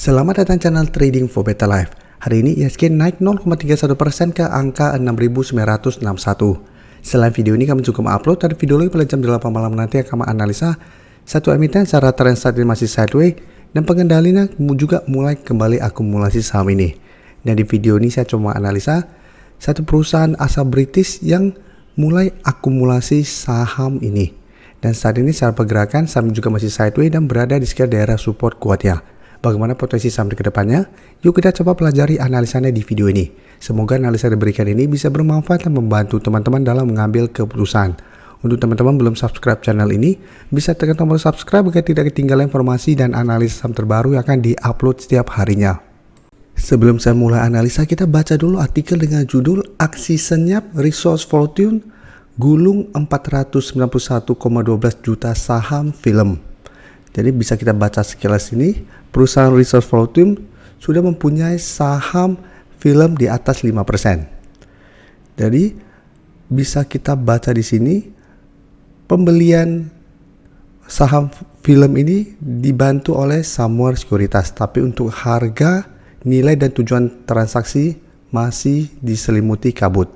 Selamat datang channel Trading for Better Life. Hari ini IHSG naik 0,31% ke angka 6.961. Selain video ini kami juga mengupload dari video lagi pada jam 8 malam nanti akan menganalisa satu emiten secara tren saat ini masih sideways dan pengendalinya juga mulai kembali akumulasi saham ini. Dan di video ini saya coba analisa satu perusahaan asal British yang mulai akumulasi saham ini. Dan saat ini secara pergerakan saham juga masih sideways dan berada di sekitar daerah support kuatnya. Bagaimana potensi saham ke depannya? Yuk kita coba pelajari analisanya di video ini. Semoga analisa yang diberikan ini bisa bermanfaat dan membantu teman-teman dalam mengambil keputusan. Untuk teman-teman belum subscribe channel ini, bisa tekan tombol subscribe agar tidak ketinggalan informasi dan analisa saham terbaru yang akan di-upload setiap harinya. Sebelum saya mulai analisa, kita baca dulu artikel dengan judul Aksi Senyap Resource Fortune Gulung 491,12 juta saham film. Jadi bisa kita baca sekilas ini, perusahaan Resource Fortune sudah mempunyai saham film di atas 5%. Jadi bisa kita baca di sini, pembelian saham film ini dibantu oleh Samuel Sekuritas, tapi untuk harga, nilai dan tujuan transaksi masih diselimuti kabut.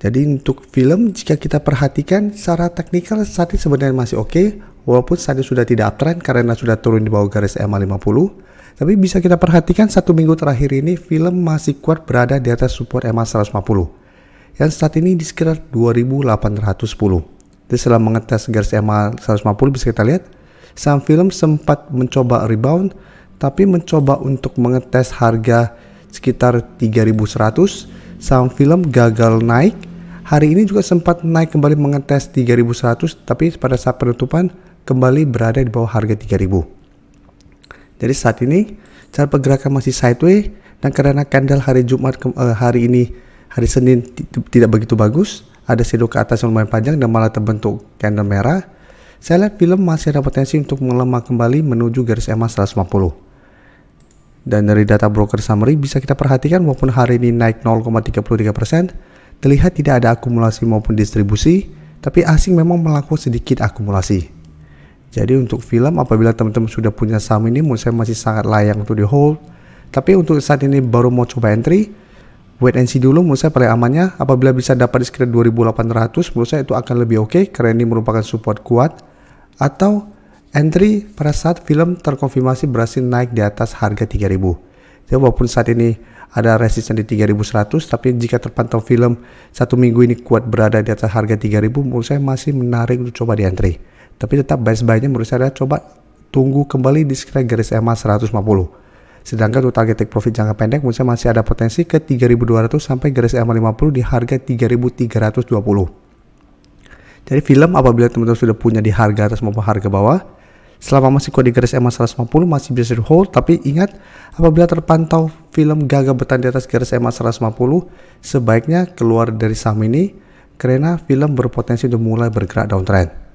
Jadi untuk film, jika kita perhatikan secara teknikal saat ini sebenarnya masih oke, walaupun saat ini sudah tidak uptrend karena sudah turun di bawah garis EMA 50. Tapi bisa kita perhatikan satu minggu terakhir ini film masih kuat berada di atas support EMA 150 yang saat ini di sekitar 2810. Jadi setelah mengetes garis EMA 150 bisa kita lihat saham film sempat mencoba rebound tapi mencoba untuk mengetes harga sekitar 3100. Saham film gagal naik. Hari ini juga sempat naik kembali mengetes 3100 tapi pada saat penutupan kembali berada di bawah harga 3000. Jadi saat ini cara pergerakan masih sideways dan karena candle hari Jumat hari ini hari Senin tidak begitu bagus, ada shadow ke atas yang lumayan panjang dan malah terbentuk candle merah. Saya lihat film masih ada potensi untuk melemah kembali menuju garis EMA 150. Dan dari data broker summary bisa kita perhatikan walaupun hari ini naik 0,33%, terlihat tidak ada akumulasi maupun distribusi, tapi asing memang melakukan sedikit akumulasi. Jadi untuk film apabila teman-teman sudah punya saham ini menurut saya masih sangat layak untuk di hold. Tapi untuk saat ini baru mau coba entry, wait and see dulu menurut saya paling amannya. Apabila bisa dapat di sekitar 2800 menurut saya itu akan lebih oke karena ini merupakan support kuat. Atau entry pada saat film terkonfirmasi berhasil naik di atas harga 3000. Jadi walaupun saat ini ada resisten di 3100, tapi jika terpantau film satu minggu ini kuat berada di atas harga 3000, menurut saya masih menarik untuk coba di entry. Tapi tetap buy-nya menurut saya coba tunggu kembali di sekitar garis EMA 150. Sedangkan untuk target take profit jangka pendek menurut saya masih ada potensi ke 3200 sampai garis EMA 50 di harga 3320. Jadi film apabila teman-teman sudah punya di harga atas maupun harga bawah, selama masih kuat di garis EMA 150 masih bisa di hold, tapi ingat apabila terpantau film gagal bertahan di atas garis EMA 150 sebaiknya keluar dari saham ini karena film berpotensi untuk mulai bergerak downtrend.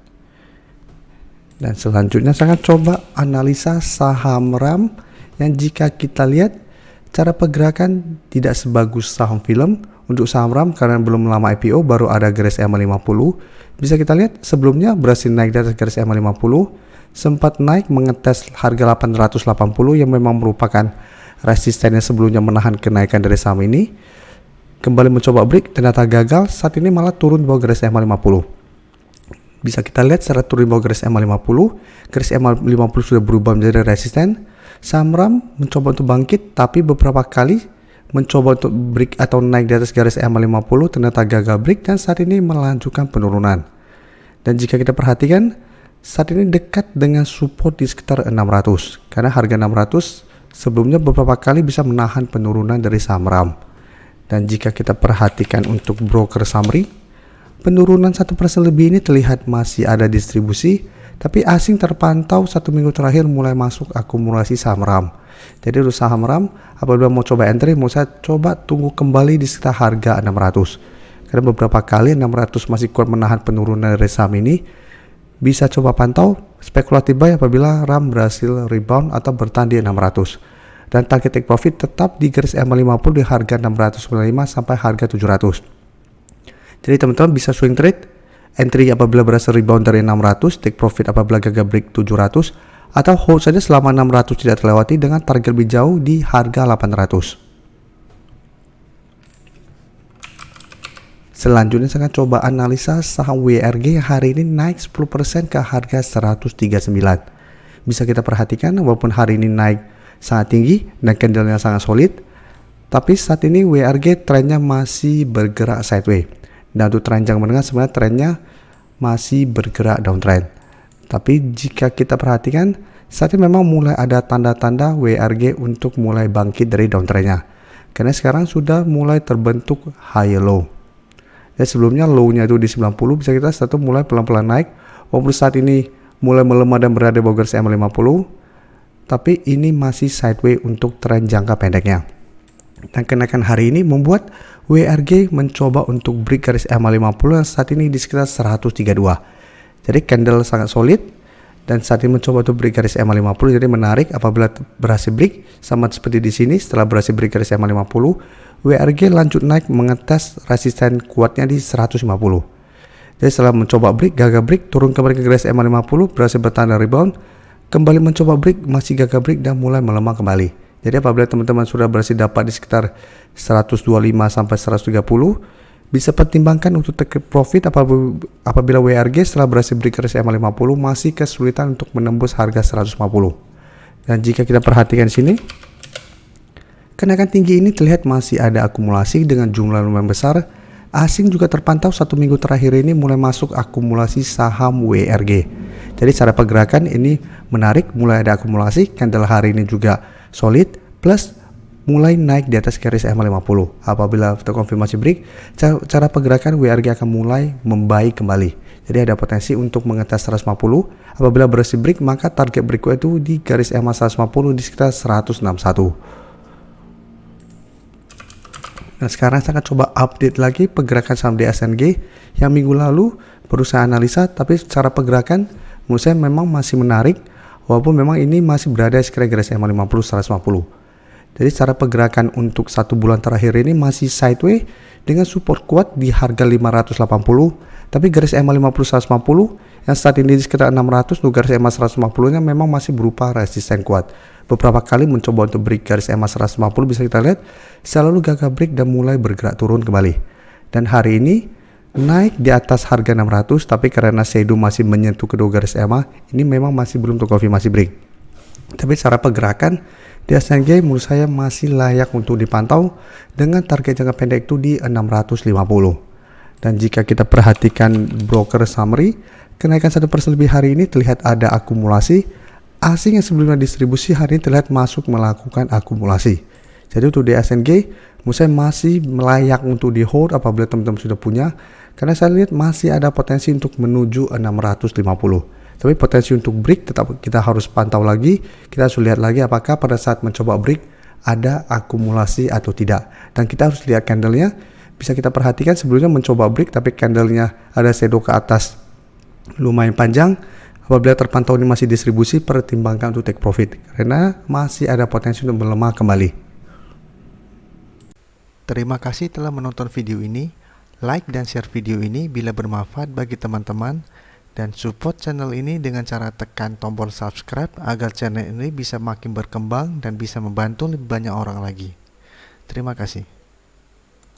Dan selanjutnya saya akan coba analisa saham RAM yang jika kita lihat cara pergerakan tidak sebagus saham film. Untuk saham RAM karena belum lama IPO baru ada garis EMA 50, bisa kita lihat sebelumnya berhasil naik di atas garis EMA 50, sempat naik mengetes harga 880 yang memang merupakan resistennya sebelumnya menahan kenaikan dari saham ini. Kembali mencoba break, ternyata gagal, saat ini malah turun di bawah garis EMA 50. Bisa kita lihat secara turun di bawah garis EMA 50, garis EMA 50 sudah berubah menjadi resisten. Saham RAM mencoba untuk bangkit tapi beberapa kali mencoba untuk break atau naik di atas garis EMA 50 ternyata gagal break dan saat ini melanjutkan penurunan. Dan jika kita perhatikan saat ini dekat dengan support di sekitar 600 karena harga 600 sebelumnya beberapa kali bisa menahan penurunan dari saham RAM. Dan jika kita perhatikan untuk broker summary, penurunan 1% lebih ini terlihat masih ada distribusi, tapi asing terpantau satu minggu terakhir mulai masuk akumulasi saham RAM. Jadi untuk saham RAM apabila mau coba entry mau saya coba tunggu kembali di sekitar harga 600 karena beberapa kali 600 masih kuat menahan penurunan dari saham ini. Bisa coba pantau spekulatif buy apabila RAM berhasil rebound atau bertahan di 600. Dan target take profit tetap di garis EMA 50 di harga 695 sampai harga 700. Jadi teman-teman bisa swing trade, entry apabila berhasil rebound dari 600, take profit apabila gagal break 700, atau hold saja selama 600 tidak terlewati dengan target lebih jauh di harga 800. Selanjutnya saya akan coba analisa saham WRG yang hari ini naik 10% ke harga 139. Bisa kita perhatikan walaupun hari ini naik sangat tinggi dan candlenya sangat solid, tapi saat ini WRG trennya masih bergerak sideways. Dan untuk tren jangka menengah sebenarnya trennya masih bergerak downtrend. Tapi jika kita perhatikan saat ini memang mulai ada tanda-tanda WRG untuk mulai bangkit dari downtrendnya. Karena sekarang sudah mulai terbentuk high low. Dan sebelumnya low-nya itu di 90, bisa kita satu mulai pelan-pelan naik. Walaupun saat ini mulai melemah dan berada di bawah garis EMA 50, tapi ini masih sideways untuk tren jangka pendeknya. Dan kenaikan hari ini membuat WRG mencoba untuk break garis EMA 50 yang saat ini di sekitar 132. Jadi candle sangat solid dan saat ini mencoba untuk break garis EMA 50. Jadi menarik apabila berhasil break, sama seperti di sini. Setelah berhasil break garis EMA 50, WRG lanjut naik mengetes resisten kuatnya di 150. Jadi setelah mencoba break, gagal break, turun kembali ke garis EMA 50, berhasil bertahan dan rebound, kembali mencoba break, masih gagal break dan mulai melemah kembali. Jadi apabila teman-teman sudah berhasil dapat di sekitar 125 sampai 130, bisa pertimbangkan untuk take profit apabila WRG setelah berhasil break garis EMA 50 masih kesulitan untuk menembus harga 150. Dan jika kita perhatikan sini, kenaikan tinggi ini terlihat masih ada akumulasi dengan jumlah lumayan besar. Asing juga terpantau satu minggu terakhir ini mulai masuk akumulasi saham WRG. Jadi cara pergerakan ini menarik, mulai ada akumulasi, candle hari ini juga solid, plus mulai naik di atas garis EMA 50. Apabila terkonfirmasi break, cara pergerakan WRG akan mulai membaik kembali. Jadi ada potensi untuk mengetes 150. Apabila berhasil break, maka target berikutnya itu di garis EMA 150 di sekitar 161. Nah sekarang saya akan coba update lagi pergerakan saham DSNG yang minggu lalu baru saya analisa, tapi secara pergerakan menurut saya memang masih menarik walaupun memang ini masih berada di sekitar garis EMA 50 150. Jadi secara pergerakan untuk satu bulan terakhir ini masih sideways dengan support kuat di harga 580, tapi garis EMA 50 150 yang saat ini di sekitar 600 untuk garis EMA 150 nya memang masih berupa resisten kuat. Beberapa kali mencoba untuk break garis EMA 150, bisa kita lihat selalu gagal break dan mulai bergerak turun kembali. Dan hari ini naik di atas harga 600, tapi karena shadow masih menyentuh kedua garis EMA, ini memang masih belum terkonfirmasi break. Tapi secara pergerakan DSNG menurut saya masih layak untuk dipantau dengan target jangka pendek itu di 650. Dan jika kita perhatikan broker summary, kenaikan 1% lebih hari ini terlihat ada akumulasi. Asing yang sebelumnya distribusi hari ini terlihat masuk melakukan akumulasi. Jadi untuk DSNG menurut saya masih layak untuk di hold apabila teman-teman sudah punya, karena saya lihat masih ada potensi untuk menuju 650. Tapi potensi untuk break tetap kita harus pantau lagi. Kita harus lihat lagi apakah pada saat mencoba break ada akumulasi atau tidak. Dan kita harus lihat candlenya. Bisa kita perhatikan sebelumnya mencoba break tapi candlenya ada shadow ke atas lumayan panjang. Apabila terpantau ini masih distribusi, pertimbangkan untuk take profit karena masih ada potensi untuk melemah kembali. Terima kasih telah menonton video ini. Like dan share video ini bila bermanfaat bagi teman-teman, dan support channel ini dengan cara tekan tombol subscribe agar channel ini bisa makin berkembang dan bisa membantu lebih banyak orang lagi. Terima kasih.